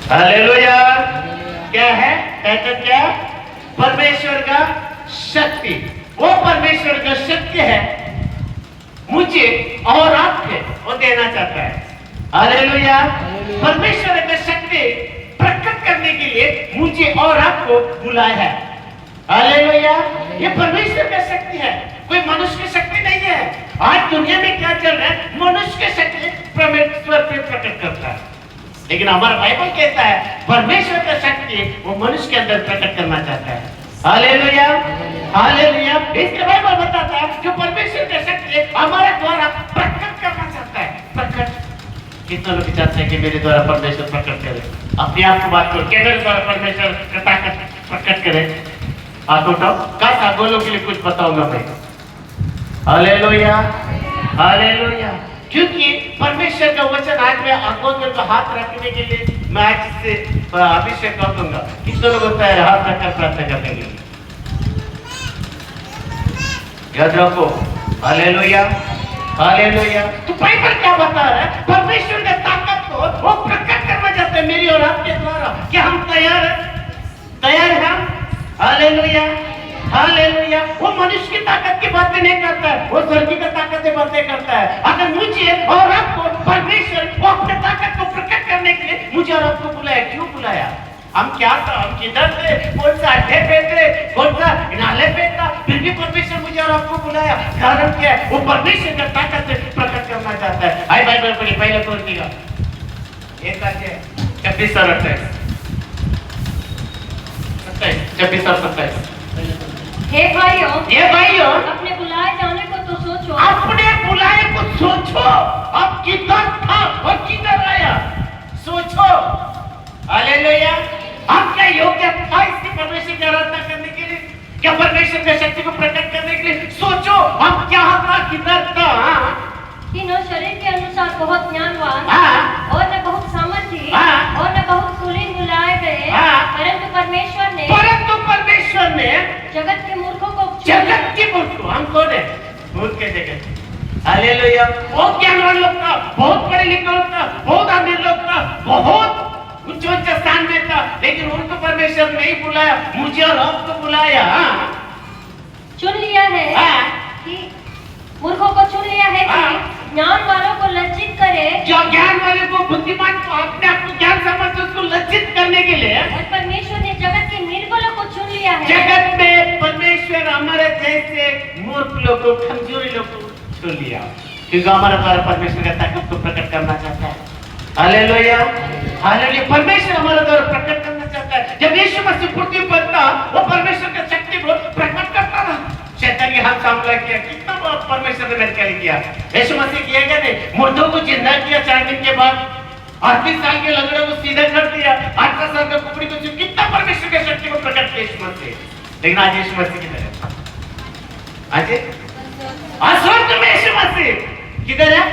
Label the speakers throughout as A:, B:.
A: Hallelujah. क्या है? Title क्या? परमेश्वर का शक्ति। वो परमेश्वर का शक्ति है मुझे और आपके वो देना चाहता है। हालेलुया। परमेश्वर का शक्ति प्रकट करने के लिए मुझे और आपको बुलाया है। हालेलुया। ये परमेश्वर का शक्ति है, कोई मनुष्य की शक्ति नहीं है। आज दुनिया में क्या चल रहा है? मनुष्य की शक्ति परमेश्वर पे प्रकट करता है, लेकिन हमारा बाइबल कहता है परमेश्वर का शक्ति वो मनुष्य के अंदर प्रकट करना चाहता है। हालेलुया। हालेलुया। इसके बाइबल बताता है जो परमेश्वर का शक्ति हमारे द्वारा प्रकट करना चाहता है। प्रकट कितने लोग चाहते हैं कि मेरे द्वारा परमेश्वर प्रकट करे? अपने आप को बात करो, मेरे द्वारा परमेश्वर का ताकत प्रकट करे। हाथ उठाओ, कहा बोलो के लिए कुछ बताऊंगा मैं। हालेलुया। हालेलुया। क्योंकि परमेश्वर का वचन आज मैं आंखों पर हाथ रखने के लिए मैं आज से अभिषेक कर दूंगा। कितने लोग होता है हाथ रखकर प्रार्थना करने के लिए? याद रखो। हालेलुया। हालेलुया। तो बाइबल क्या बता रहा है? परमेश्वर का ताकत को वो प्रकट करना चाहते हैं मेरी और आपके द्वारा। क्या हम तैयार हैं? तैयार हैं हम? हालेलुया। हालेलुया। वो मनुष्य की ताकत की बातें नहीं करता है, वो स्वर्ग की ताकत की बातें करता है। अगर मुझे और आपको परमेश्वर वो अपने ताकत को प्रकट करने के लिए मुझे और आपको बुलाया, क्यों बुलाया? हम क्या था? हम किधर थे? कौन सा अड्डे पे थे? कौन सा नाले पे था? फिर भी परमेश्वर मुझे और आपको बुलाया। कारण क्या है? वो परमेश्वर का ताकत प्रकट करना चाहता है। आई बाइबल पढ़िए, पहले पढ़िएगा 26 और 28। 26 और 27।
B: हे भाइयों,
A: अपने
B: बुलाए जाने को तो सोचो।
A: अपने बुलाए को सोचो। अब किधर था और किधर आया? सोचो। हालेलुया। हम क्या योग्य था इसकी परमेश्वर की आराधना करने के लिए? क्या परमेश्वर की शक्ति को प्रकट करने के लिए? सोचो हम क्या था, किधर था?
B: कि न शरीर के अनुसार बहुत ज्ञानवान और न बहुत सामर्थी और न बहुत कुलीन बुलाए गए, परंतु परमेश्वर ने जगत के मूर्खों को
A: हम कौन है? मूर्ख के जगत। हालेलुया। बहुत ज्ञानवान लोग था, बहुत पढ़े लिखे लोग था, बहुत अमीर लोग था, बहुत उच्च स्थान में था, लेकिन उनको परमेश्वर नहीं बुलाया, मुझे और आपको बुलाया।
B: चुन लिया है कि मूर्खों को चुन लिया है कि ज्ञान वालों को लज्जित करे।
A: जो ज्ञान वाले को, बुद्धिमान को, अपने आप को ज्ञान समझते उसको लज्जित करने के लिए।
B: और परमेश्वर ने जगत के निर्बलों को चुन लिया है।
A: जगत में परमेश्वर हमारे जैसे मूर्ख लोग को, कमजोरी लोग को चुन लिया, क्योंकि हमारे द्वारा परमेश्वर का ताकत को प्रकट करना चाहता है। हालेलुया। हालेलुया। परमेश्वर हमारे द्वारा प्रकट करना चाहता है। जब यीशु मसीह पृथ्वी पर था वो परमेश्वर की शक्ति को प्रकट करता था। शैतान के हाथ सामला किया, कितना परमेश्वर ने मेरे किया। यीशु मसीह किया क्या नहीं? मुर्दों को जिंदा किया 4 दिन के बाद। 38 साल के लंगड़े को सीधा कर दिया, 18 साल का कुबड़ी को कितना परमेश्वर की शक्ति को प्रकट किया यीशु मसीह। लेकिन आज यीशु मसीह किधर है? आज स्वर्ग में यीशु मसीह किधर है?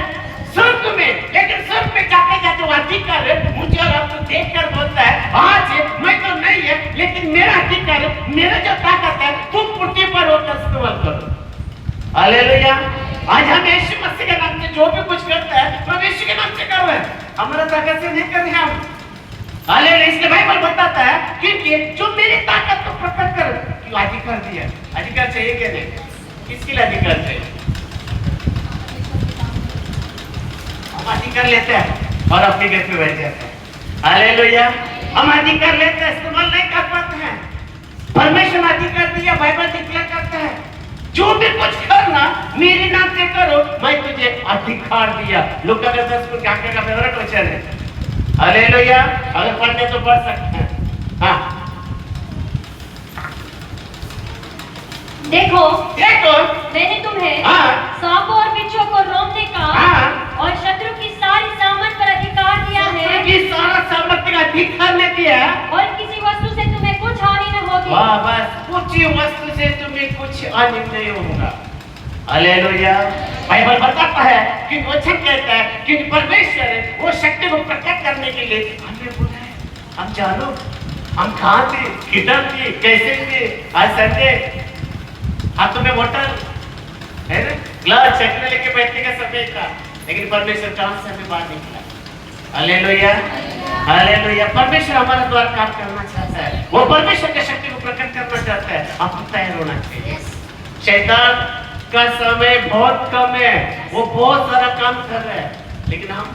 A: स्वर्ग में। लेकिन स्वर्ग में जाते जाते वो अधिकार है मुझे और आपको देखकर बोलता है आज मैं तो नहीं है, लेकिन मेरा अधिकार है, मेरा जो ताकत है तुम पृथ्वी पर होकर इस्तेमाल करो। हालेलुया। आज हम यीशु मसीह के नाम से जो भी कुछ करता है प्रभु यीशु के नाम से कर रहे हैं, हमारा ताकत से नहीं कर रहे हम। हालेलुया। इसलिए बाइबल बताता है क्योंकि जो मेरी ताकत को प्रकट कर, क्यों अधिकार दिया? अधिकार चाहिए क्या नहीं? किसके लिए अधिकार चाहिए? हम अधिकार लेते हैं और अपने घर पे बैठ जाते हैं। हालेलुया। हम अधिकार लेते हैं, इस्तेमाल नहीं कर पाते हैं। परमेश्वर अधिकार दिया, बाइबल डिक्लेयर करता है जो भी कुछ करना मेरे नाम से करो, मैं तुझे अधिकार दिया। लूका का 10 क्या का फेवरेट वचन है। हालेलुया। अगर पढ़ने तो पढ़ सकते हैं। हाँ
B: देखो
A: देखो
B: मैंने तुम्हें सांपों और बिच्छू को रोकने का और शत्रु की सारी सामर्थ पर अधिकार दिया है।
A: की सारा सामर्थ्य का अधिकार ने दिया
B: और किसी वस्तु से तुम्हें कुछ हानि न होगी।
A: वाह, बस कुछ वस्तु से तुम्हें कुछ हानि नहीं होगा। हालेलुया। बाइबल बताता है कि वचन कहता है कि परमेश्वर वो शक्ति को प्रकट करने के लिए हमें बुलाया। हम जानो हम कहाँ थे, किधर थे, कैसे थे। आज संडे हाथों में बोतल है ना, ग्लास चखने लेके बैठने का समय था, लेकिन परमेश्वर कहाँ से हमें बाहर निकला। हालेलुया। हालेलुया। परमेश्वर हमारे द्वारा काम करना चाहता है, वो परमेश्वर की शक्ति को प्रकट करना चाहता है। आपको तैयार होना चाहिए। शैतान का समय बहुत कम है, वो बहुत सारा काम कर रहा है, लेकिन हम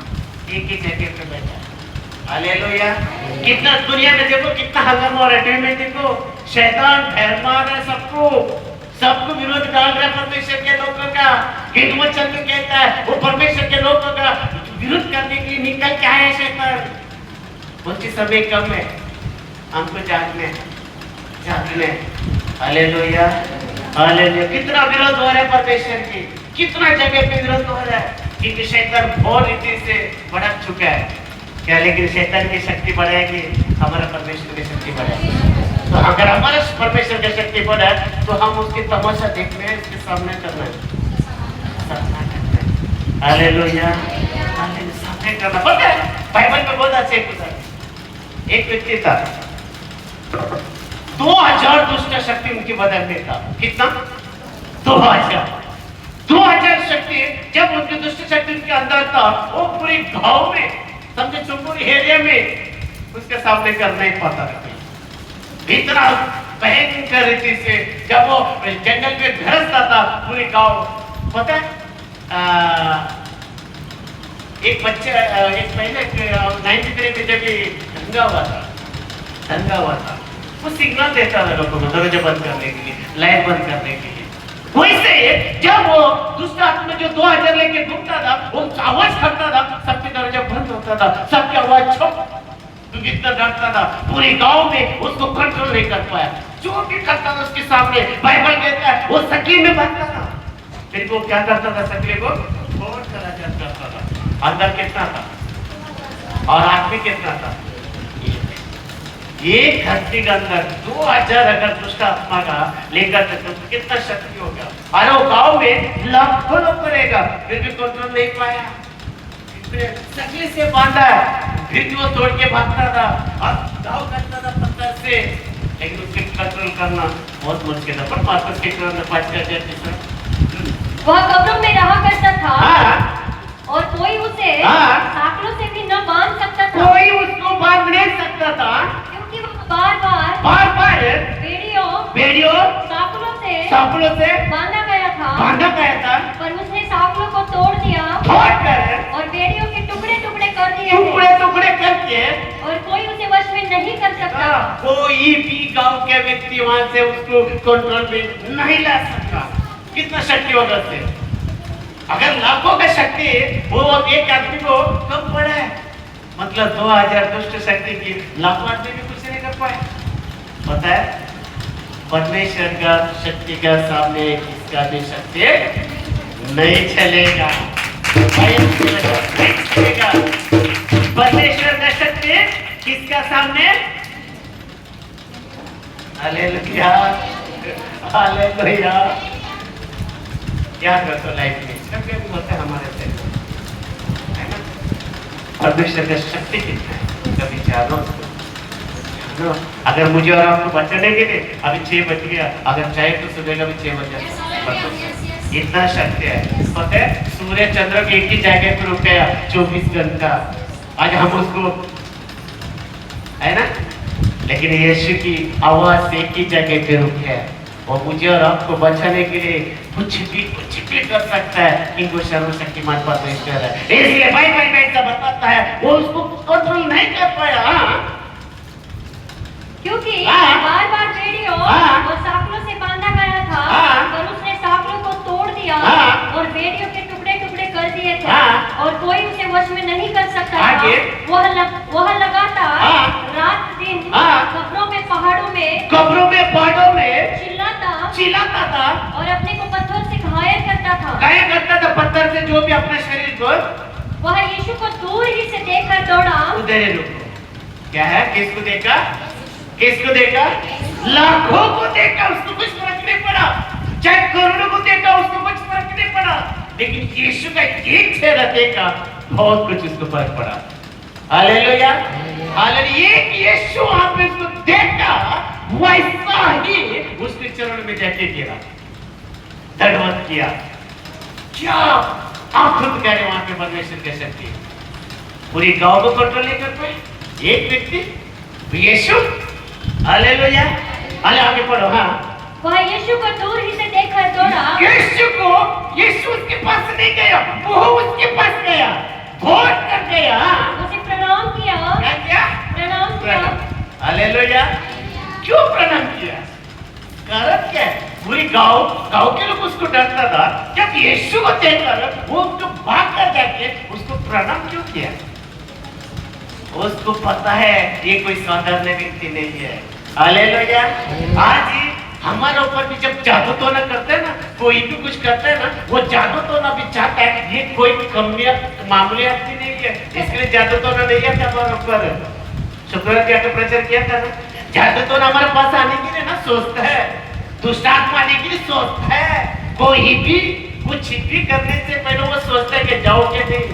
A: एक ही जगह पे बैठे हैं। हालेलुया। कितना दुनिया में देखो कितना हंगामा हो रहा है, टीवी में देखो शैतान ढेर मार रहा है सबको विरोध डाल रहा है परमेश्वर के लोगों का। हिंदू चल के कहता है वो परमेश्वर के लोगों का विरोध करने के लिए निकल के आया शैतान। मुझे समय कम है, हमको जागने। Hallelujah hallelujah. कितना विरोध हो रहा है परमेश्वर की, कितना जगह पे विरोध हो रहा है, क्योंकि शैतान बहुत रीति से भड़क चुका है क्या। लेकिन शैतान की शक्ति बढ़ेगी, हमारा परमेश्वर की शक्ति बढ़ेगी। तो अगर हमारा परमेश्वर की शक्ति बढ़े तो हम उसकी तमाशा देखने हैं, उसके सामने करना है। Hallelujah hallelujah. सामने करना पता है, बाइबल में बहुत अच्छे एक व्यक्ति था, 2000 दुष्ट शक्ति उनके बदन में था। कितना? 2000 शक्ति। जब उनकी दुष्ट शक्ति उनके अंदर था, वो पूरे गांव में, समझे चुंबुर एरिया में उसके सामने कर नहीं पाता था। इतना भयंकर रीति से जब वो जंगल में घरसता था पूरे गांव। पता है एक बच्चा, एक पहले 93 में जब ये दंगा हुआ था, वो सिग्नल देता था लोगों को दरवाजा बंद करने के लिए, लाइट बंद करने के लिए। वैसे जब वो दुष्ट आत्मा जो 2000 लेके घूमता था, वो आवाज करता था, सबके दरवाजा बंद होता था, सबकी आवाज छुप। कितना डरता था, पूरे गांव में उसको कंट्रोल नहीं कर पाया। जो भी करता था उसके सामने, बाइबल कहता है वो सकली में भरता था। फिर वो क्या करता था, सकली को फोड़ करता था। अंदर कितना था और आदमी कितना था? एक धरती के अंदर 2000 अगर दुष्ट आत्मा का लेकर तो कितना शक्ति होगा। और वो गांव में लाखों लोग करेगा, फिर भी कंट्रोल नहीं पाया। सकली से बांधा है, फिर वो तोड़ के भागता था और दाव करता था पत्थर से, लेकिन उसके कंट्रोल करना बहुत मुश्किल था। पर पास के कारण पास कर दिया।
B: वह कब्रों में रहा करता था और कोई उसे साँकलों से भी न बांध सकता था।
A: कोई उसको बांध नहीं सकता था,
B: क्योंकि वो बार-बार बेड़ियों साँकलों से बांधा गया था। पर उसने साँकलों को तोड़ दिया और बेड़ियों के टुकड़े कर दिए
A: टुकड़े करके,
B: और कोई उसे वश में नहीं कर सकता।
A: कोई भी गांव के व्यक्ति वहां से उसको कंट्रोल में नहीं ला सकता। कितना शक्ति होगा से? अगर लाखों का शक्ति वो एक आदमी को कम पड़ा है, मतलब 2000 दुष्ट शक्ति की लाखों आदमी भी कुछ नहीं कर पाए। पता है परमेश्वर का शक्ति का सामने किसका भी शक्ति नहीं चलेगा, नहीं चलेगा। परमेश्वर का शक्ति किसका सामने? Hallelujah hallelujah. क्या करते हो लाइफ में, कभी होता है हमारे से, है ना? परमेश्वर का शक्ति कितना है, कभी जानो। अगर मुझे और आपको बचने के लिए अभी 6 बज गया, अगर चाहे तो सुबह का भी 6 बज जाए। इतना शक्ति है। पता है सूर्य चंद्र के एक ही जगह पर रुक गया 24 घंटा, आज हम उसको, है ना? लेकिन यीशु की आवाज से एक ही जगह पे रुक गया। और मुझे और आपको बचाने के लिए कुछ भी कर सकता है, इनको सर्वशक्तिमान परमेश्वर है। इसलिए बाइबल में ऐसा बताता है वो उसको कंट्रोल नहीं कर पाया।
B: क्योंकि बार-बार बेड़ियों और साँकलों से बांधा गया था, पर उसने साँकलों को तोड़ दिया और बेड़ियों के टुकड़े कर दिए थे, और कोई उसे वश में नहीं कर सकता था। वह लगातार रात दिन कब्रों में पहाड़ों में चिल्लाता था और अपने को पत्थर से घायल करता था।
A: पत्थर से जो भी अपने शरीर को।
B: वह यीशु को दूर ही से देखकर दौड़ा।
A: उधर रुको, क्या है? किसको देखा? लाखों को देखा, उसको कुछ फर्क नहीं पड़ा। चाहे करोड़ों को देखा, उसको कुछ फर्क नहीं पड़ा। लेकिन यीशु का एक चेहरा देखा, बहुत कुछ उसको फर्क पड़ा। Hallelujah hallelujah. यीशु वहां पे उसको देखा, वैसा ही उसके चरण में जाके गिरा, दंडवत किया। क्या आप खुद कह रहे वहां पे परमेश्वर की शक्ति पूरी गांव को कंट्रोल नहीं कर पाए, एक व्यक्ति यीशु, हालेलुया, आगे पढ़ो। हाँ,
B: वह यीशु को दूर ही से देखकर दौड़ा।
A: यीशु उसके पास नहीं गया, वो उसके पास गया, घोट कर गया,
B: उसे प्रणाम किया।
A: क्या?
B: प्रणाम किया।
A: हालेलुया। क्यों प्रणाम किया? कारण क्या है? पूरी गांव के लोग उसको डरता था। जब यीशु को देखकर वो उसको भाग कर जाके उसको प्रणाम क्यों किया? उसको पता है ये कोई साधारण व्यक्ति नहीं है। हालेलुया। आज ही हमारे ऊपर भी जब जादू टोना करते हैं ना, कोई भी कुछ करते हैं ना, वो जादू टोना भी चाहता है ये कोई मामूली आदमी नहीं है, इसके लिए जादू टोना नहीं आता हमारे ऊपर। शुक्रवार क्या प्रचार किया था ना, जादू टोना हमारे पास आने के लिए ना सोचता है, दुष्ट आत्मा आने के लिए सोचता है, कोई भी कुछ भी करने से पहले वो सोचता है कि जाओगे नहीं,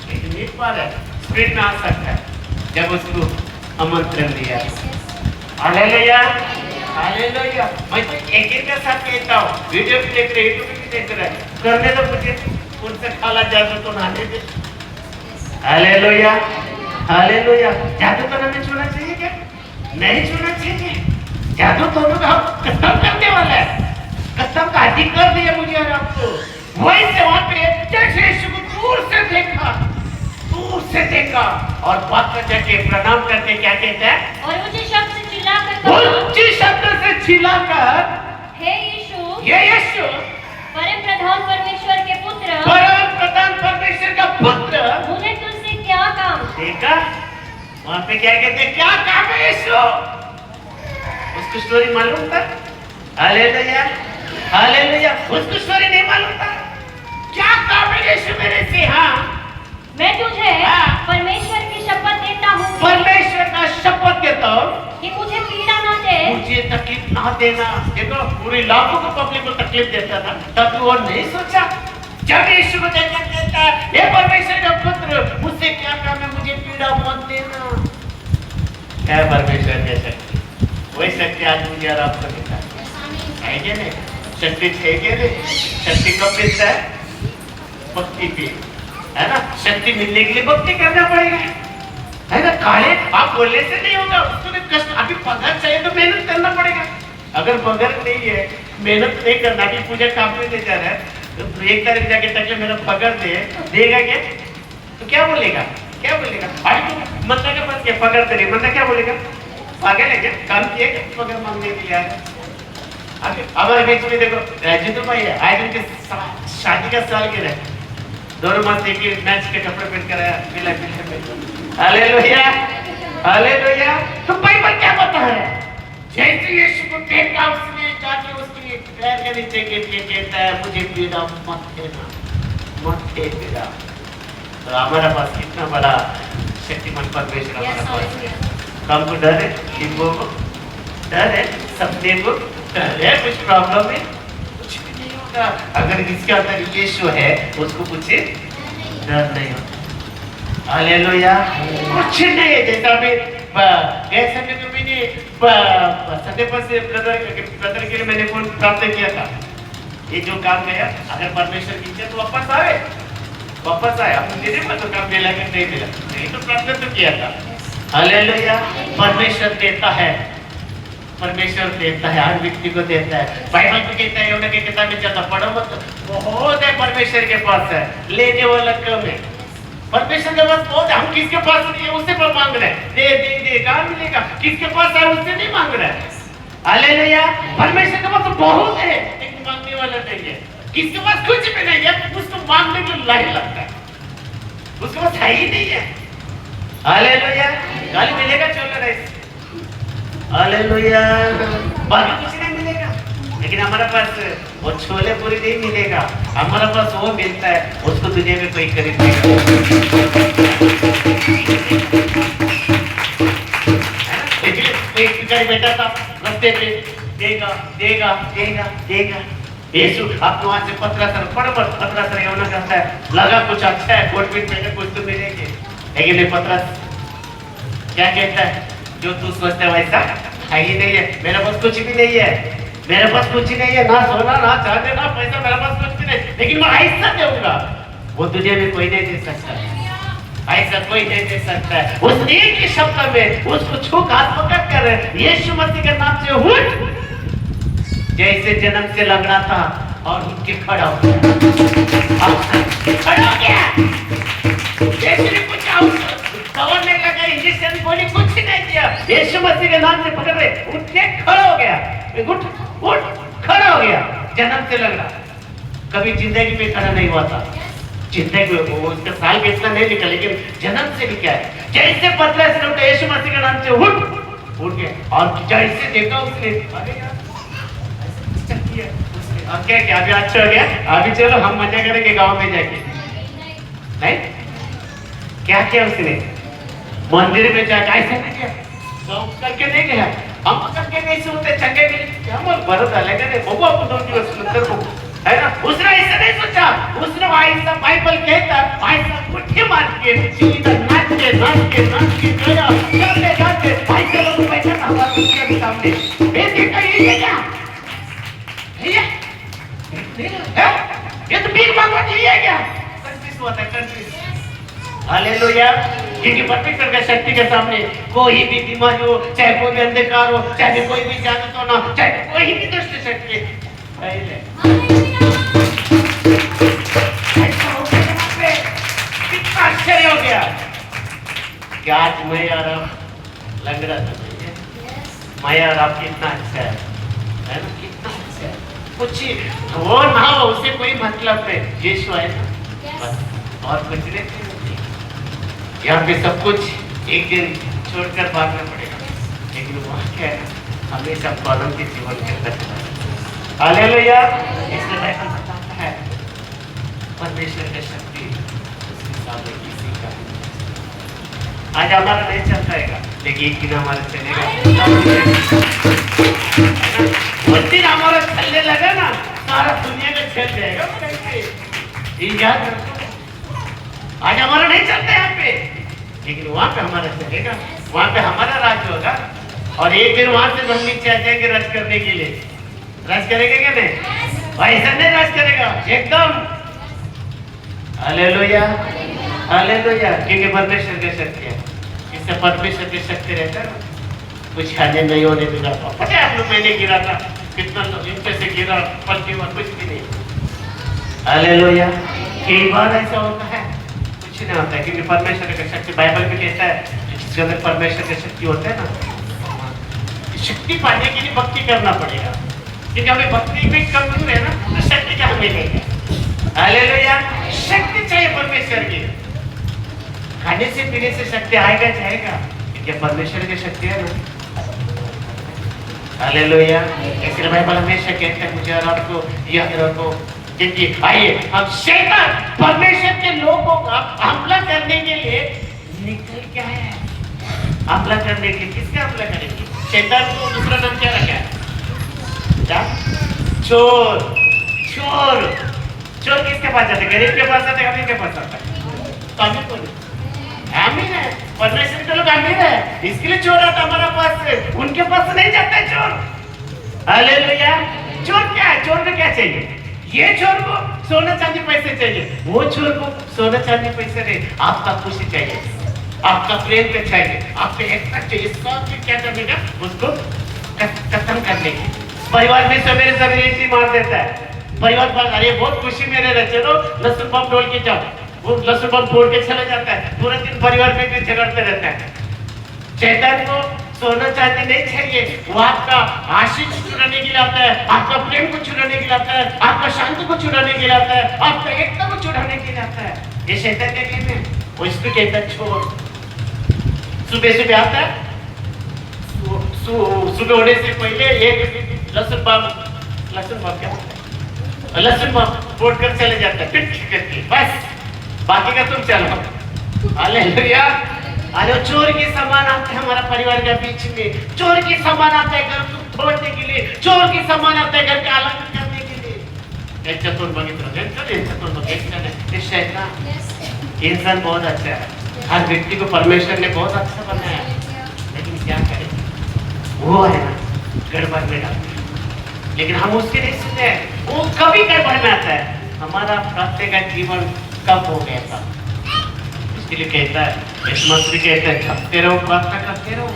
A: लेकिन एक बार है स्पीड में आ सकता है जब उसको आमंत्रण दिया। Hallelujah, hallelujah. मैं तो एक के साथ कहता हूँ, वीडियो भी देख रहे, यूट्यूब भी देख रहे, करने दो मुझे, उनसे खाला जादू तो ना दे दे। Hallelujah, hallelujah. जादू तो नहीं छूना चाहिए क्या? नहीं छूना चाहिए। जादू तो हम खत्म करने वाला है, खत्म का अधिकार दिया मुझे और आपको। वहीं से वहां पे जैसे यीशु को दूर से देखा और बात कर जाके प्रणाम करके क्या कहता है?
B: और ऊंचे शब्द से चिल्लाकर, हे यीशु, परम प्रधान परमेश्वर के पुत्र, मुझे तुझसे क्या काम?
A: देखा वहां पे क्या कहते हैं? क्या काम है यीशु? उसको स्टोरी मालूम था? Hallelujah, hallelujah. उसको स्टोरी नहीं मालूम था? क्या काम है यीशु मेरे से? हाँ,
B: मैं तुझे परमेश्वर की शपथ देता हूँ,
A: परमेश्वर का शपथ देता हूँ
B: कि मुझे पीड़ा न दे,
A: मुझे तकलीफ ना देना। देखो पूरी लाखों को पब्लिक को तकलीफ देता था, तब वो नहीं सोचा। जब यीशु को देखकर कहता है, हे परमेश्वर का पुत्र, मुझसे क्या काम है, मुझे पीड़ा मत देना। क्या परमेश्वर की शक्ति? वही शक्ति आज मुझे और आपको दिखा है क्या नहीं? शक्ति है क्या नहीं? शक्ति कब मिलता है? भक्ति पे, है ना? शक्ति मिलने के लिए भक्ति करना पड़ेगा, है ना? काले आप बोलने से नहीं होगा, उसको भी कष्ट, अभी पगार चाहिए तो मेहनत करना पड़ेगा। अगर पगार नहीं है, मेहनत नहीं करना, अभी पूजा काम में ले जा रहा है, तो 1 तारीख जाके तक मेरा पगार देगा क्या? तो क्या बोलेगा? क्या बोलेगा? भाई तुम मंदा के पास क्या पगार दे रही, मंदा क्या बोलेगा? पागल है क्या? काम किए क्या पगार मांगने के लिए आया? हमारे बीच में देखो जितू भाई है, आज उनके शादी का साल गिरा, दोनों मस्त एक ही मैच के कपड़े पहन कर आया, मिला मिला। Hallelujah, hallelujah. तो बाइबल क्या बता है? जैसे यीशु को देखा उसने जाके उसके पैर के नीचे गिर के कहता है, मुझे पीड़ा मत देना, मत दे पीड़ा। तो हमारा पास कितना बड़ा शक्तिमान परमेश्वर हमारा पास है। हमको डर है, शिवों को डर है, सपने को डर है, कुछ प्रॉब्लम है, कुछ भी नहीं होगा। अगर इसके अंदर यीशु है, उसको कुछ डर नहीं होता। हालेलुया। कुछ नहीं है। जैसा अभी गए संडे को मैंने संडे पर से ब्रदर के लिए मैंने फोन प्राप्त किया था, ये जो काम गया, अगर परमेश्वर की इच्छा तो वापस आए। हम मेरे पर तो काम मिला कि नहीं मिला, नहीं तो प्रार्थना तो किया था। हालेलुया। परमेश्वर देता है, परमेश्वर देता है, हर व्यक्ति को देता है। बाइबल को कहता है, यूहन्ना की किताब में चलता पढ़ो मत, बहुत है परमेश्वर के पास है, लेने वाला कम है। परमेश्वर के पास बहुत है, हम किसके पास नहीं है उससे पर मांग रहे हैं, दे कहाँ मिलेगा? किसके पास है उससे नहीं मांग रहे हैं। हालेलुया। परमेश्वर के पास तो बहुत है, लेकिन मांगने वाला नहीं है। किसके पास कुछ भी नहीं है, उसको मांगने को लाही लगता है, उसके पास है ही नहीं है। हालेलुया। गाली मिलेगा चोला राइस, हालेलुया, बाकी कुछ नहीं मिलेगा, लेकिन हमारे पास वो छोले पूरी नहीं मिलेगा, हमारे पास वो मिलता है, उसको दुनिया में कोई खरीद नहीं। एक बेटा था रास्ते पे, देगा यीशु आप वहां से पतरस होना करता है, लगा कुछ अच्छा है, कोट पीट पहने कुछ तो मिलेंगे, लेकिन पतरस क्या कहता है? जो तू सोचता है वैसा है ही नहीं है, मेरे पास कुछ भी नहीं है, मेरे पास कुछ नहीं है, ना सोना ना चांदी ना पैसा, मेरे पास कुछ भी नहीं, लेकिन मैं ऐसा दूंगा वो तुझे भी कोई नहीं दे सकता। ऐसा कोई नहीं दे सकता है। उस एक ही शब्द में उसको छू हाथ पकड़ कर यीशु मसीह के नाम से उठ, जैसे जन्म से लगना था और उठ के खड़ा हो गया। खड़ा हो गया, जैसे ने कुछ दौड़ने लगा, इंजेक्शन गोली कुछ नहीं किया, यीशु मसीह के नाम से पकड़ रहे, उठ के खड़ा हो गया। उठ उठ खड़ा हो गया। जन्म से लग रहा, कभी जिंदगी में खड़ा नहीं हुआ था। जिंदगी में वो उसका साल भी इतना नहीं निकला, लेकिन जन्म से भी क्या है, जैसे पतला से उठा, यीशु मसीह के नाम से उठ गया। और जैसे देखा उसने, अरे यार अब क्या क्या अभी अच्छा हो गया, अभी चलो हम मजा करेंगे गांव में जाके। नहीं क्या किया उसने, मंदिर में जाकर ऐसा नहीं किया, करके नहीं गया, हम करके नहीं सोते चंगे के हम भरत अलग है बबू आपको 2 दिवस नंतर को है ना। उसने ऐसा नहीं सोचा, उसने ऐसा बाइबल कहता ऐसा मुट्ठी मार के सीधा नाच के गया, चलते जाते भाई चलो तो बैठा था हमारे उसके सामने, ये देखा ये क्या ये तो भीख मांगवा जी है क्या, कंफ्यूज हुआ था, कंफ्यूज। हालेलुया, क्योंकि परमेश्वर की शक्ति के सामने कोई भी बीमारी हो, चाहे कोई भी अंधकार हो, चाहे कोई भी जानत हो ना, चाहे कोई भी दुष्ट शक्ति पहले ऐसा हो गया, कितना आश्चर्य हो गया कि आज मैं और आप लग रहा था मैं और आप कितना अच्छा है ना, कितना अच्छा है। कुछ वो ना हो उससे कोई मतलब नहीं, यीशु है ना बस, और कुछ नहीं। यहाँ पे सब कुछ एक दिन छोड़कर भागना पड़ेगा, लेकिन वहाँ क्या है, हमें सब कॉलम के जीवन के अंदर। हालेलुया, इसलिए बाइबल बताता है परमेश्वर की शक्ति उसके सामने किसी का आज हमारा नहीं चलता है, लेकिन एक दिन हमारा चलेगा। उस दिन हमारा चलने लगा ना, सारा दुनिया में चल जाएगा। ये याद रखो, आज हमारा नहीं चलता यहाँ पे, लेकिन वहाँ पे हमारा चलेगा, वहाँ पे हमारा राज होगा। और एक दिन वहाँ से हम नीचे आ जाएंगे राज करने के लिए। राज करेंगे क्या नहीं, ऐसा नहीं राज करेगा एकदम। हालेलुया, हालेलुया, क्योंकि परमेश्वर की शक्ति है। इससे परमेश्वर की शक्ति रहता है, कुछ खाने नहीं होने देगा। पता है आप लोग मैंने गिरा था, कितना इन से गिरा, पलटी हुआ, कुछ भी नहीं। हालेलुया, कई बार ऐसा होता है, कुछ नहीं होता है, क्योंकि परमेश्वर की शक्ति बाइबल में कहता है, जिसके अंदर परमेश्वर की शक्ति होता है ना, शक्ति पाने के लिए भक्ति करना पड़ेगा, क्योंकि हमें भक्ति में कमजोर है ना, तो शक्ति क्या हमें मिलेगी। हालेलुया, शक्ति चाहिए परमेश्वर की। खाने से पीने से शक्ति आएगा जाएगा, क्योंकि परमेश्वर की शक्ति है ना। हालेलुया, इसलिए बाइबल हमेशा कहता है मुझे और आपको याद रखो, क्योंकि आइए हम शैतान परमेश्वर के लोगों का हमला करने के लिए निकल क्या है, हमला करने के लिए किसका हमला करेंगे? शैतान को दूसरा नाम क्या रखा है? चोर। चोर, चोर किसके पास जाते? गरीब के पास जाते, अमीर के पास जाता है। तो अमीर कौन है? अमीर है, परमेश्वर के लोग अमीर है, इसके लिए चोर आता हमारा पास से, उनके पास नहीं जाता है चोर। हालेलुया, चोर क्या है? चोर में क्या चाहिए? ये चोर को सोना चांदी पैसे चाहिए, वो चोर को सोना चांदी पैसे नहीं, आपका खुशी चाहिए, आपका प्रेम पे चाहिए, आपके एक्स्ट्रा चाहिए, सब क्या करने का, उसको खत्म करने की। परिवार में सवेरे सवेरे एंट्री मार देता है, परिवार पर अरे बहुत खुशी मेरे रहे, चलो लहसुन बम तोड़ के जाओ, वो लहसुन बम तोड़ के चला जाता है, पूरा दिन परिवार में भी झगड़ते रहता है। शैतान को सोना चांदी नहीं चाहिए, वो आपका आशीष चुराने के लिए आता है, आपका प्रेम को चुराने के लिए आता है, आपका शांति को चुराने के लिए आता है, आपका एकता को चुराने के लिए आता है। ये शैतान के गेम है, वो इसको कहता है चोर। सुबह सुबह आता है, सुबह होने से पहले एक लहसुन बम क्या होता है, लहसुन बम फोड़ कर चले जाता है, करके बस, बाकी का तुम चलो। हालेलुया, अरे चोर के समान आता है हमारा परिवार के बीच में, चोर के समान आता है घर को तोड़ने के लिए, चोर के समान आता है घर का अलग करने के लिए। शैतान, इंसान बहुत अच्छा है, हर व्यक्ति को परमेश्वर ने बहुत अच्छा बनाया, लेकिन क्या करें, वो है ना गड़बड़ में डालते हैं, लेकिन हम उसके नहीं सुनते हैं, वो कभी गड़बड़ में आता है। हमारा रास्ते का जीवन कब हो गया था, इसके लिए कहता है, यीशु भी कहता है, जपते रहो, प्रार्थना करते रहो।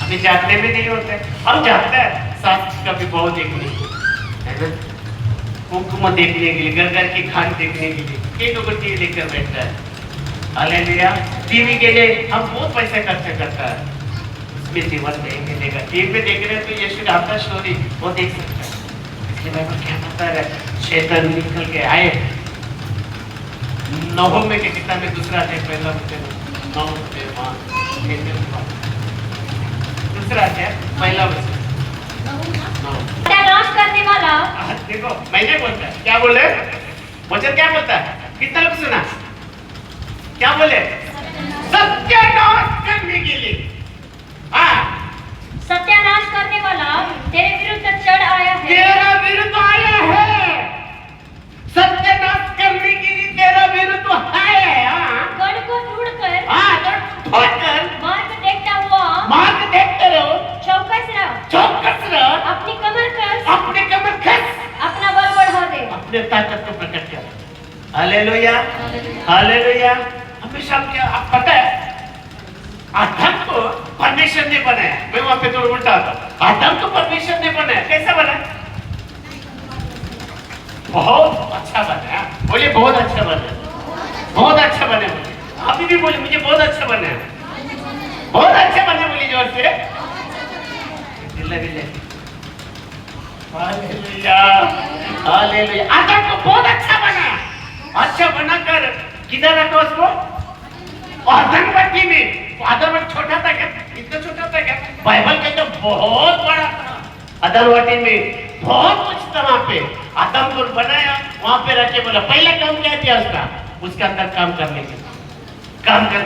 A: अभी जागने में नहीं होते, हम जागते हैं सास का भी बहुत देखने है ना, कुमकुम देखने के लिए, घर घर की खान देखने के लिए, एक टीवी लेकर बैठता है। हालेलुया। टीवी के लिए हम बहुत पैसा खर्च करता है, उसमें जीवन नहीं मिलेगा। टीवी में देख रहे हैं तो यीशु का आपका स्टोरी वो देख सकता है। इसलिए बाइबल क्या बता रहा है, शैतान निकल के आए। नहूम में के किताब में दूसरा अध्याय पहला वचन, दूसरा अध्याय पहला वचन।
B: नाश करने वाला,
A: देखो मैंने बोलता है, क्या बोले वचन, क्या बोलता है, कितना लोग सुना, क्या बोले, सत्यानाश करने के लिए।
B: सत्यानाश करने वाला तेरे विरुद्ध चढ़ आया है,
A: तेरा विरुद्ध आया है। सत्यानाश करने के लिए तेरा विरुद्ध है।
B: गढ़ को ढूंढकर,
A: मार्ग देखते रहो, चौकस रहो,
B: अपनी कमर कस, अपना बल बढ़ा दे,
A: अपने ताकत को प्रकट कर। Hallelujah, hallelujah. हमेशा क्या आप पता है, आदम को परमेश्वर ने बनाया। मैं वहां पे थोड़ा उल्टा था, आदम को परमेश्वर ने बनाया। कैसा बनाया? बहुत अच्छा बनाया। बोलिए बहुत अच्छा बनाया, बहुत अच्छा बने। बोलिए अभी भी बोलिए, मुझे बहुत अच्छा बनाया, बहुत अच्छा बने। बोलिए जोर से, हालेलुया, हालेलुया। आदम को बहुत अच्छा बनाया। अच्छा बनाकर किधर रखा उसको? आदम भट्टी में। आदम भट्टी छोटा था क्या? इतना छोटा था क्या? बाइबल कहता बहुत बड़ा था। आदम भट्टी में बहुत कुछ था। वहां पे आदम को बनाया, वहां पे रखे, बोला पहले काम क्या किया उसका? उसके अंदर काम करने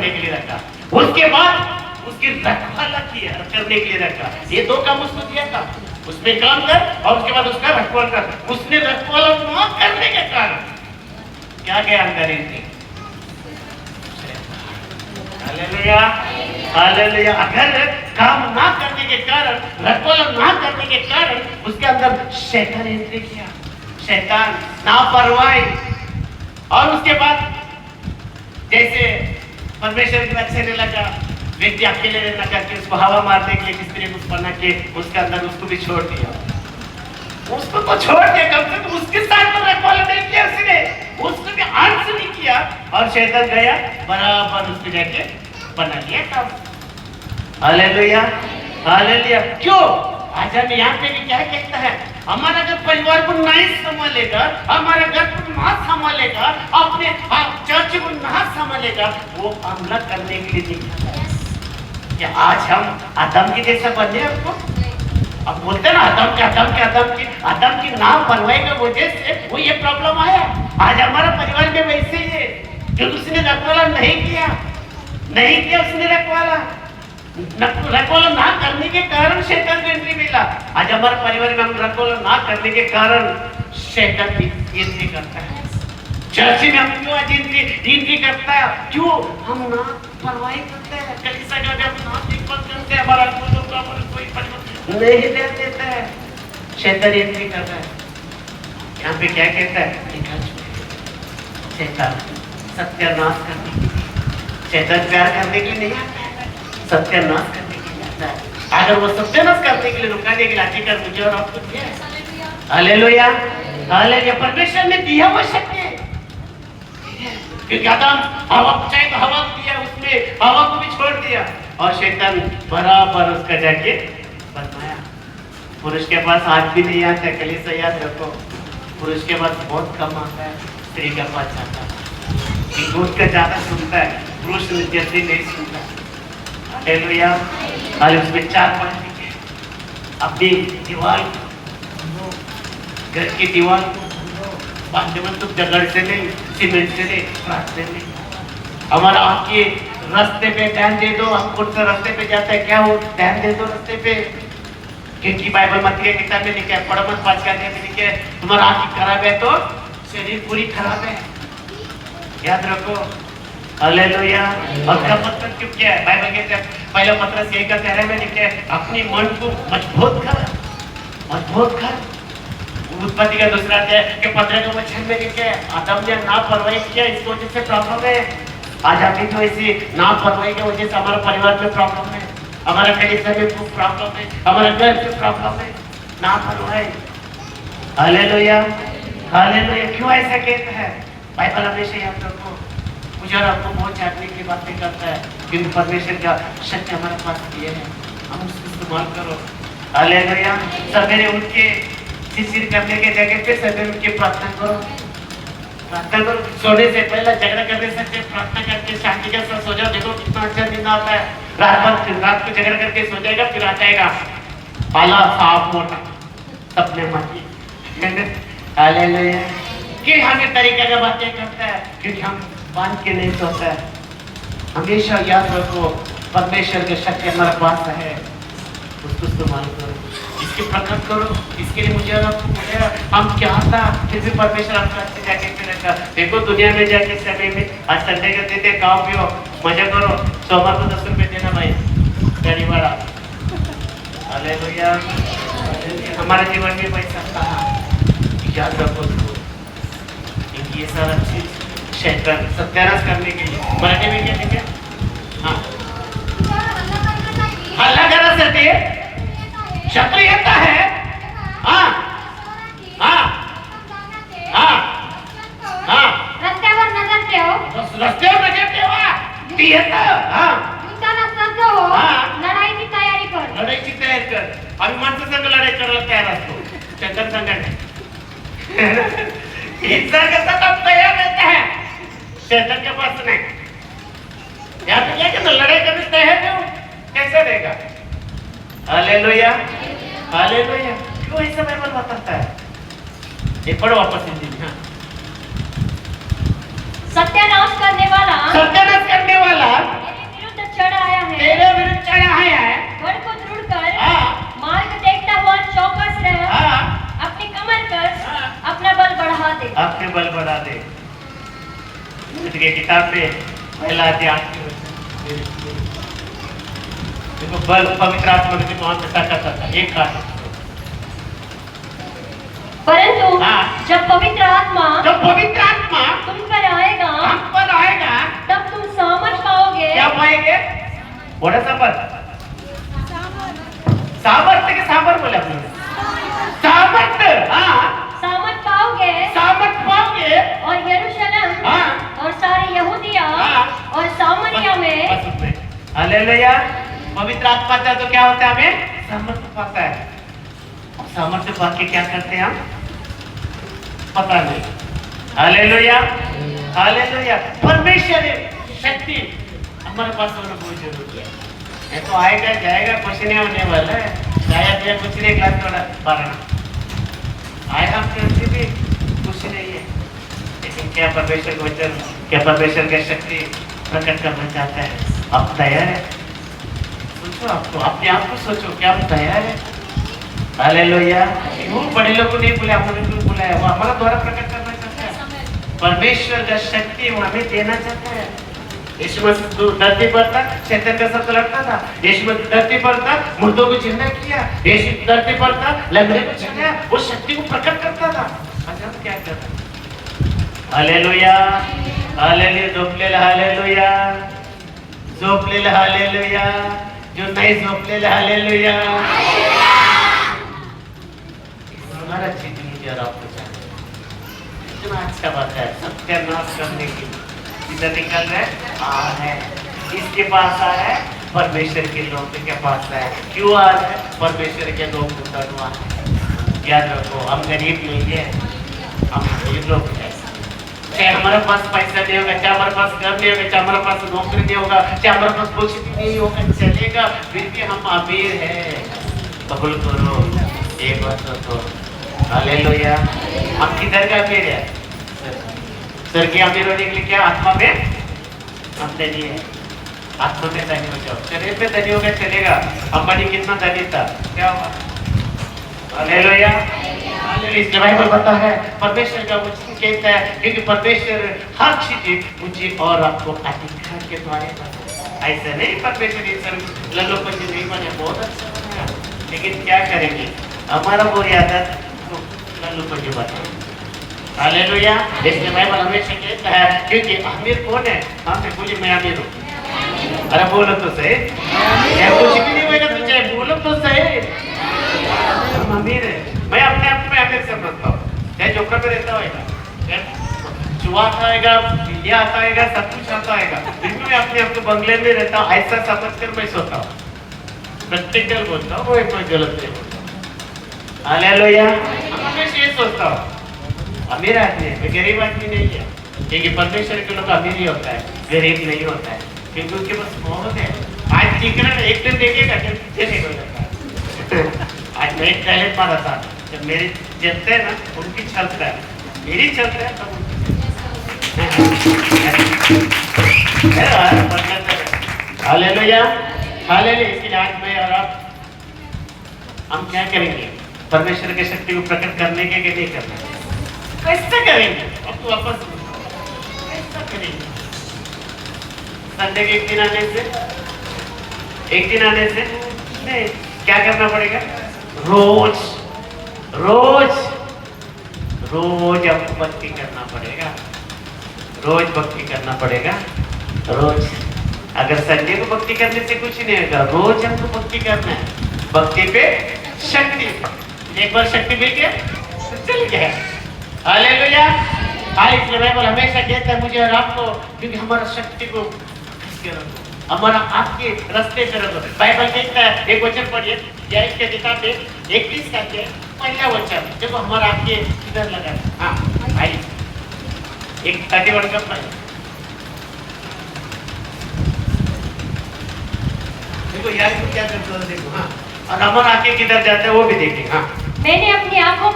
A: के लिए रखा। उसके बाद उसकी रखवाला किया, करने के लिए रखा। ये दो काम उसको दिया था, उसमें काम कर और उसके बाद उसका रखवाला कर। उसने रखवाला न करने के कारण क्या गया अंदर इनके? Hallelujah, hallelujah. अगर काम ना करने के कारण, रखवाला ना करने के कारण उसके अंदर शैतान एंट्री किया, शैतान नापरवाही। और उसके बाद जैसे परमेश्वर के अच्छे नहीं लगा, व्यक्ति अकेले रहना करके उसको हवा मारने के लिए किस तरह कुछ बना के उसके अंदर उसको भी छोड़ दिया। उसको तो छोड़ दिया, कम से कम उसके साथ तो रखवाला नहीं किया उसने, उसको भी अंश नहीं किया। और शैतान गया बराबर उसको जाके बना लिया काम। Hallelujah, hallelujah. क्यों? आज हम यहाँ पे भी क्या कहता है, हमारा अगर परिवार को नहीं संभालेगा, हमारे घर को ना संभालेगा, अपने चर्च को ना संभालेगा, वो हमला करने के लिए दिखता है। क्या आज हम आदम की जैसा बने? आपको अब बोलते हैं ना आदम की नाम बनवाई के वजह से वो ये प्रॉब्लम आया। आज हमारा परिवार में वैसे ही है, जो उसने रखवाला नहीं किया उसने रखवाला ना करने के कारण शैतान को एंट्री मिला। आज हमारे परिवार में हम रखवाला ना करने के कारण शैतान एंट्री करता है। चर्च में हम क्यों आज एंट्री करता है? क्यों? हम ना परवाही करते हैं, कलीसिया का जब ना देखभाल करते हैं, हमारा कोई परिवर्तन नहीं देता है, शैतान एंट्री करता है। यहाँ पे क्या कहता है? शैतान सत्यानाश करने के लिए, शैतान प्यार करने के लिए नहीं आता है, सत्यानाश करने के लिए आता है। अगर वो सत्यानाश करने के लिए, रुकाने के लिए अधिकार मुझे और आपको दिया है। Hallelujah, hallelujah. परमेश्वर ने दिया वो शक्ति है, क्योंकि आदम हवा चाहे तो हवा दिया, उसमें हवा को भी छोड़ दिया और शैतान बराबर उसका जाके बनाया। पुरुष के पास हाथ भी नहीं आता है, कलीसिया याद रखो, पुरुष के पास बहुत कम आता है, स्त्री के पास आता है। दूध का ज्यादा सुनता है, पुरुष जल्दी नहीं सुनता। Hallelujah, hallelujah. उसमें 4 अपनी दीवार, घर की दीवार तो जगड़ से नहीं, सीमेंट से नहीं, रास्ते में। हमारा आपके रास्ते पे ध्यान दे दो, हम कौन सा रास्ते पे जाते हैं, क्या हो ध्यान दे दो रास्ते पे, क्योंकि बाइबल मत्ती की किताब में लिखा है, पढ़ो मत 5 का अध्याय में लिखा है, तुम्हारा आँख खराब है तो शरीर पूरी खराब है, याद रखो। हालेलुया। और का मतलब क्यों क्या है? बाइबल कहते हैं पहला पत्रस 1:13 में लिखा है, अपनी मन को मजबूत कर। उत्पत्ति का दूसरा अध्याय के 15 वचन में लिखे आदम ने नापरवाही किया, इस वजह से प्रॉब्लम है। आज अभी तो ऐसी लापरवाही की वजह से हमारे परिवार में प्रॉब्लम है, हमारे कलीसिया में प्रॉब्लम है, हमारे घर में प्रॉब्लम है, लापरवाही। Hallelujah, hallelujah. क्यों ऐसा कहता है? बाइबल हमेशा याद रखो, मुझे और आपको बहुत जानने की बातें करता है, क्योंकि परमेश्वर का शक्ति हमारे पास ये है, हम उसको इस्तेमाल करो। हालेलुया। सवेरे उठ के शिशिर करने के जगह पे सवेरे उठ के प्रार्थना करो, प्रार्थना करो। सोने से पहले झगड़ा करने से प्रार्थना करके शांति के साथ सो जाओ, देखो कितना अच्छा नींद आता है। रात को झगड़ा करके सो जाएगा, फिर आ जाएगा पाला साफ मोटा सपने माटी। हालेलुया। कि हमें तरीके का बातें करता है, क्योंकि हम बांध के नहीं सोता है। हमेशा याद रखो, परमेश्वर की शक्ति हमारे पास है, उसको इस्तेमाल करो, इसकी प्रकट करो। इसके लिए मुझे हम क्या था, फिर भी परमेश्वर आपको अच्छे जाके रहता। देखो दुनिया में जाके समय में आज संडे का देते, खाओ पियो मजा करो, सोमवार को 10 रुपए देना भाई गाड़ी भाड़ा। हालेलुया। हमारे जीवन में पैसा कहाँ, याद रखो ये सारा चीज शैतान सत्यानाश करने के लिए। मराठी में क्या लिखे? हाँ, हल्ला करासाठी शत्रु येता है। हाँ हाँ हाँ हाँ,
B: रस्त्यावर नजर ठेव,
A: रस्त्यावर नजर ठेवा, ती येतं। हाँ,
B: युद्धाला सज्ज हो,
A: हाँ.
B: लढाईची तयारी कर,
A: लढाईची तयारी कर। आम्ही माणसं संग लढाई करायला तयार असतो, शैतान संग नाही। इंसान के साथ आप तैयार रहते हैं, शैतान के पास नहीं। यहाँ पे क्या कहते, लड़ाई करने तैयार हो, कैसे रहेगा? Hallelujah, hallelujah. क्यों ऐसा बाइबल बताता है? ये पढ़ो वापस हिंदी में। हाँ,
B: सत्यानाश करने वाला,
A: सत्यानाश करने वाला
B: तेरे विरुद्ध चढ़ आया है,
A: तेरे विरुद्ध चढ़ा आया है।
B: गढ़ को दृढ़ कर,
A: हाँ,
B: मार्ग देखता हुआ चौकस रह,
A: हाँ,
B: अपनी कमर कस,
A: हाँ.
B: अपना बल बढ़ा दे,
A: अपने बल बढ़ा दे। इसके किताब में पहला अध्याय देखो, बल पवित्र आत्मा के वहां पे ताकत आता है, एक हाथ।
B: परंतु
A: हाँ.
B: जब पवित्र आत्मा तुम पर आएगा,
A: हम पर आएगा,
B: तब तुम सामर्थ पाओगे।
A: क्या पाएंगे? बड़ा सामर्थ, सामर्थ के सामर्थ बोले अपने सामर्थ। हाँ, सामर्थ पाओगे
B: और यरूशलेम
A: हाँ.
B: और सारे यहूदिया
A: हाँ.
B: और सामरिया में।
A: हालेलुया। पवित्र आत्मा का तो क्या होता है, हमें सामर्थ्य पाता है। सामर्थ्य पा के क्या करते हैं हम, पता नहीं। Hallelujah, hallelujah. परमेश्वर शक्ति हमारे पास होना बहुत जरूरी है। ये तो आएगा जाएगा, कुछ नहीं होने वाला है। जाया दिया कुछ नहीं, क्लास थोड़ा बारह आएगा, हमसे भी कुछ नहीं है। लेकिन क्या परमेश्वर का वचन, क्या परमेश्वर की शक्ति प्रकट करना चाहता है? आप तैयार है? सोचो, आपको अपने आप को सोचो, क्या आप तैयार है? हालेलुया। वो बड़े लोगों को नहीं बुलाया, हम लोगों को बुलाया, वो हमारा द्वारा प्रकट करना चाहता है। परमेश्वर का शक्ति वो हमें देना चाहता है। यीशु मसीह धरती पर था, शैतान के साथ लड़ता था। यीशु मसीह धरती पर था, मुर्दों को जिंदा किया। यीशु धरती पर था, लंगड़े को चलाया, वो शक्ति को प्रकट करता था। अच्छा, हम क्या कर रहे हैं? Hallelujah, hallelujah. झोपलेला हालेलुया, झोपलेला हालेलुया, जो नहीं झोपलेला हालेलुया। हमारा चीज मुझे और आपको चाहिए। कितना अच्छा बात है, सत्यानाश करने की इधर निकल रहे है, इसके पास आ है, परमेश्वर के लोग के पास है। क्यों आ रहे हैं? परमेश्वर के लोग उतरवा है। याद रखो, हम गरीब नहीं है, हम गरीब लोग हैं। चाहे हमारे पास पैसा नहीं होगा, चाहे हमारे पास घर नहीं होगा, चाहे हमारे पास नौकरी नहीं होगा, चाहे हमारे पास कुछ भी नहीं होगा, चलेगा, फिर भी हम अमीर हैं। कबूल करो, एक बात तो हालेलुया। हम किधर का अमीर है? सर की अमीर होने के लिए क्या आत्मा में हम धनी है। आत्मा में धनी हो जाओ, शरीर में धनी होगा चलेगा। अंबानी कितना धनी था, क्या हुआ? हालेलुया। इसलिए बाइबल बताता है, परमेश्वर का वचन कहता है, क्योंकि परमेश्वर हर चीज मुझे और आपको अधिकार के द्वारा करता है। ऐसा नहीं परमेश्वर इंसान लल्लोपंजी नहीं बने, बहुत अच्छा बनाया, लेकिन क्या करेंगे? हमारा बुरी आदत लल्लोपंजी बना। हालेलुया। इसलिए बाइबल हमेशा कहता है, क्योंकि अमीर कौन है? हमने बोली मैं अमीर हूँ। अरे बोलो तो सही, क्या कुछ भी नहीं होगा तो चाहे बोलो तो सही, हम अमीर है। मैं अपने आप में अमीर समझता हूँ, चाहे जोकर में रहता होगा, जुआ आता होगा, बिल्लियाँ आता होगा, सब कुछ आता होगा, फिर भी मैं अपने आप को बंगले में रहता हूँ, ऐसा समझ कर मैं सोता हूँ, प्रैक्टिकल बोलता हूँ, वो कोई गलत नहीं बोलता। हालेलुया। हमेशा ये सोचता हूँ अमीर आदमी है, गरीब आदमी नहीं है, क्योंकि परमेश्वर के लोग अमीर ही होता है, गरीब नहीं होता है, क्योंकि उनके पास मोहब्बत है। आज दिख रहा है, एक दिन देखेगा कि पीछे नहीं हो जाता। आज मैं एक टैलेंट मारा था, जब मेरे चलते हैं ना उनकी चलता है, मेरी चलता है तब हालेलुया। हालेलुया। इसलिए आज मैं और आप हम क्या करेंगे? परमेश्वर की शक्ति को प्रकट करने के लिए नहीं करना, कैसे करेंगे? अब तो वापस कैसा करेंगे? संडे के एक दिन आने से नहीं, क्या करना पड़ेगा? रोज हमको भक्ति करना पड़ेगा, रोज भक्ति करना पड़ेगा। रोज अगर संडे को भक्ति करने से कुछ नहीं होगा, रोज हमको भक्ति करना है। भक्ति पे शक्ति, एक बार शक्ति मिल गया तो चल गया। हालेलुया। इसलिए बाइबल हमेशा कहता है मुझे और आपको, क्योंकि हमारा शक्ति को हमारा आपके रास्ते पे रखो। बाइबल कहता है, एक वचन पढ़िए, याईस के किताब में 21 का पहला वचन, देखो हमारा आपके किधर लगा है। हाँ भाई, एक 31 का पढ़िए, देखो याईस को क्या करता है, देखो। हाँ, और हमारा आके किधर जाता है वो भी देखिए। हाँ,
B: मैं अपनी आंखों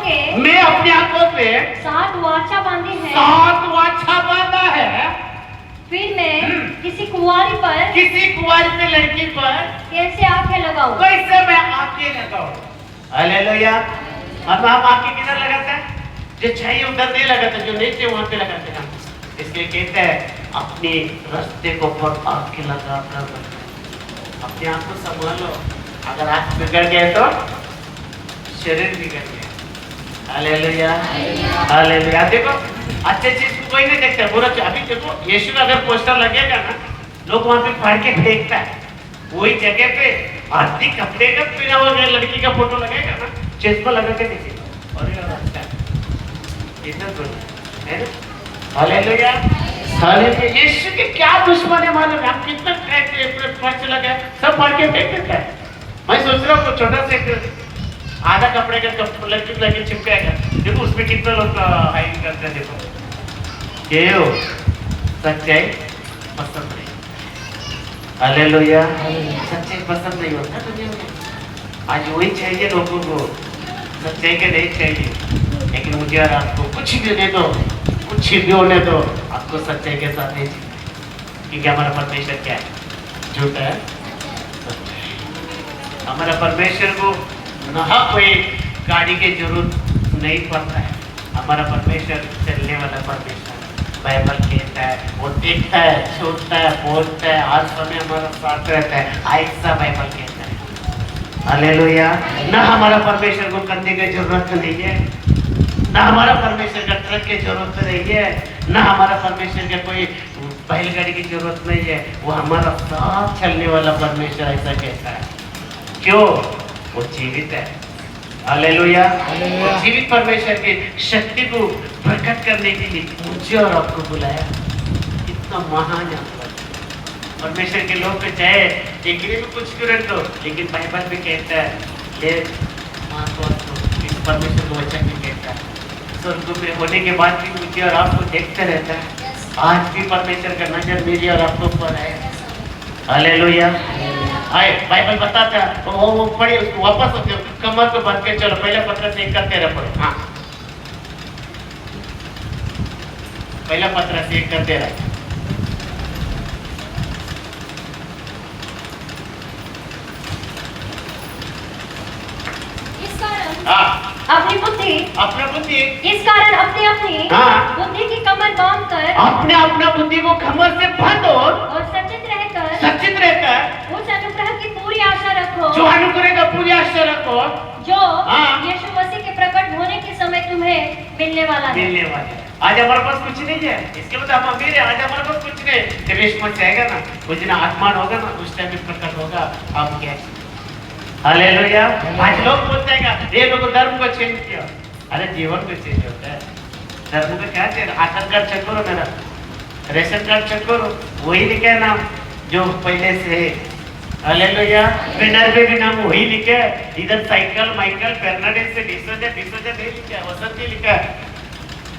B: पे 7 वाचा बांधी है,
A: 7 वाचा बांधा है।
B: फिर मैं किसी कुंवारी पे
A: लड़की पर
B: कैसे आंखें लगाऊं?
A: कैसे मैं आंखें लगाऊं? हालेलुया। अब हम आंखें किधर लगाते हैं? जो चाहिए उधर नहीं लगाते, जो नहीं चाहिए वहां पे लगाते हैं। इसलिए कहते हैं अपने रास्ते को पर आंखें लगा कर अपने आप को संभालो। अगर आंख बिगड़ गए तो शरीर बिगड़ गया। हालेलुया। हालेलुया। देखो अच्छे चीज को कोई नहीं देखता, बुरा अभी देखो यीशु का अगर पोस्टर लगेगा ना, लोग वहां पे फाड़ के फेंकता है। वही जगह पे आदमी कपड़े का पहना हुआ लड़की का फोटो लगेगा ना, चश्मा लगा के देखिएगा और ये अच्छा है ना। हालेलुया। हालेलुया। यीशु के क्या दुश्मन है मालूम है? हम कितना खर्च लगा सब फाड़ के फेंक देता है। मैं सोच रहा हूँ छोटा से आधा कपड़े का लड़की लगे चिपकाएगा, देखो उसमें कितना लोग हाइड करते हैं। देखो क्यों? सच्चाई पसंद नहीं। हालेलुया। सच्चाई पसंद नहीं होता दुनिया में। आज वही चाहिए लोगों को, सच्चाई के नहीं चाहिए। लेकिन मुझे और आपको कुछ भी होने दो, कुछ भी होने दो, आपको सच्चाई के साथ नहीं चाहिए, क्योंकि हमारा परमेश्वर क्या है? झूठा है। हमारा परमेश्वर को ना कोई गाड़ी की जरूरत नहीं पड़ता है। हमारा परमेश्वर चलने वाला परमेश्वर, बाइबल कहता है वो देखता है, सुनता है, बोलता है, हर समय हमारा साथ रहता है, ऐसा बाइबल कहता है। हालेलुया। ना हमारा परमेश्वर को कंधे की जरूरत नहीं है, ना हमारा परमेश्वर का ट्रक की जरूरत नहीं है, ना हमारा परमेश्वर का कोई बैलगाड़ी की जरूरत नहीं है। वो हमारा साथ चलने वाला परमेश्वर ऐसा कहता है। क्यों? वो जीवित है। हालेलुया। जीवित परमेश्वर की शक्ति को प्रकट करने के लिए मुझे और आपको बुलाया। कितना महान परमेश्वर के लोग को चाहे डिग्री में कुछ भी रख दो, लेकिन बाइबल भी कहता है ये परमेश्वर को वचन भी कहता है स्वर्ग में होने के बाद भी मुझे और आपको देखते रहता है। आज भी परमेश्वर का नजर मेरी और आपको ऊपर है। हालेलुया। आए बाइबल बताता है, वो पढ़िए, उसको वापस कमर को बांध के चलो, पहला पत्र से 1 पढ़ो। हाँ, पहला पत्र से 1
B: अपनी बुद्धि इस कारण अपनी बुद्धि की कमर बांधकर
A: अपना बुद्धि को कमर से बांधो
B: और सचित रहकर
A: उस अनुग्रह की पूरी आशा रखो,
B: जो अनुग्रह का पूरी आशा रखो, जो
A: हाँ।
B: यीशु मसीह के प्रकट होने के समय तुम्हें मिलने वाला है।
A: मिलने वाले हैं। आज हमारे पास कुछ नहीं है, इसके बाद हम अमीर है। आज हमारे पास कुछ नहीं, जब यीशु मसीह आएगा ना, उस दिन आत्मान होगा ना, उस टाइम में प्रकट होगा आप क्या। हालेलुया। आज लोग बोलते हैं ये लोग धर्म को चेंज किया। अरे जीवन को चेंज होता है, धर्म को क्या चेंज। आधार कार्ड चेक करो, मेरा रेशन कार्ड चेक करो, वही लिखा है नाम जो पहले से है। हालेलुया। बैनर पे भी नाम वही लिखा है। इधर साइकिल माइकल फर्नांडिस से डिसोजा नहीं लिखा है, वसंती लिखा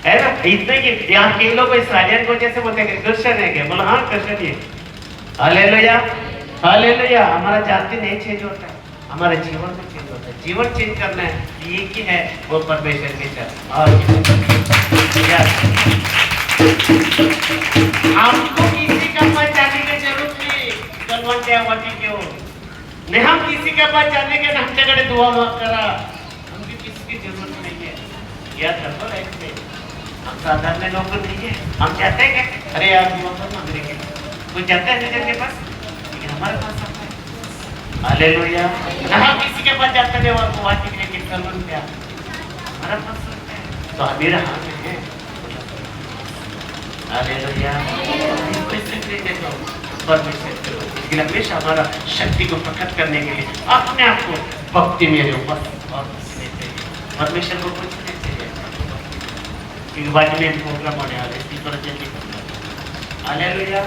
A: है ना। इतने की यहाँ के लोग इसराइलियन को जैसे बोलते हैं क्रिश्चियन है क्या, बोला हाँ क्रिश्चियन ही। Hallelujah hallelujah. हमारा जाति नहीं चेंज होता है, हमारे जीवन में चेंज होता है। जीवन चेंज करना है, ये की है वो परमेश्वर की चाह। और हमको किसी का पास जाने की जरूरत नहीं, कलवंटियावती क्यों नहीं। हम किसी के पास जाने के ना हम जगह दुआ माफ करा, हमको किसी की जरूरत नहीं है। याद रखो लाइफ में हम साधारण लोग नहीं है। हम चाहते हैं क्या, अरे यार दुआ कर मांगने के कोई जाता है नजर के पास, लेकिन हमारे पास सब है। हालेलुया। हम किसी के पास जाते नहीं और दुआ के लिए कलवन पे हमारा पास सब है, तो मेरा हाथ में है। हालेलुया। परमेश्वर हमेशा हमारा शक्ति को प्रकट करने के लिए अपने आप को भक्ति मेरे ऊपर और परमेश्वर को कुछ नहीं चाहिए, क्योंकि बाद में प्रोग्राम होने वाले इसकी तरह जल्दी करना। Hallelujah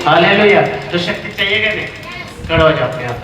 A: hallelujah. तो शक्ति चाहिएगा नहीं, खड़ा हो जाओ अपने आप।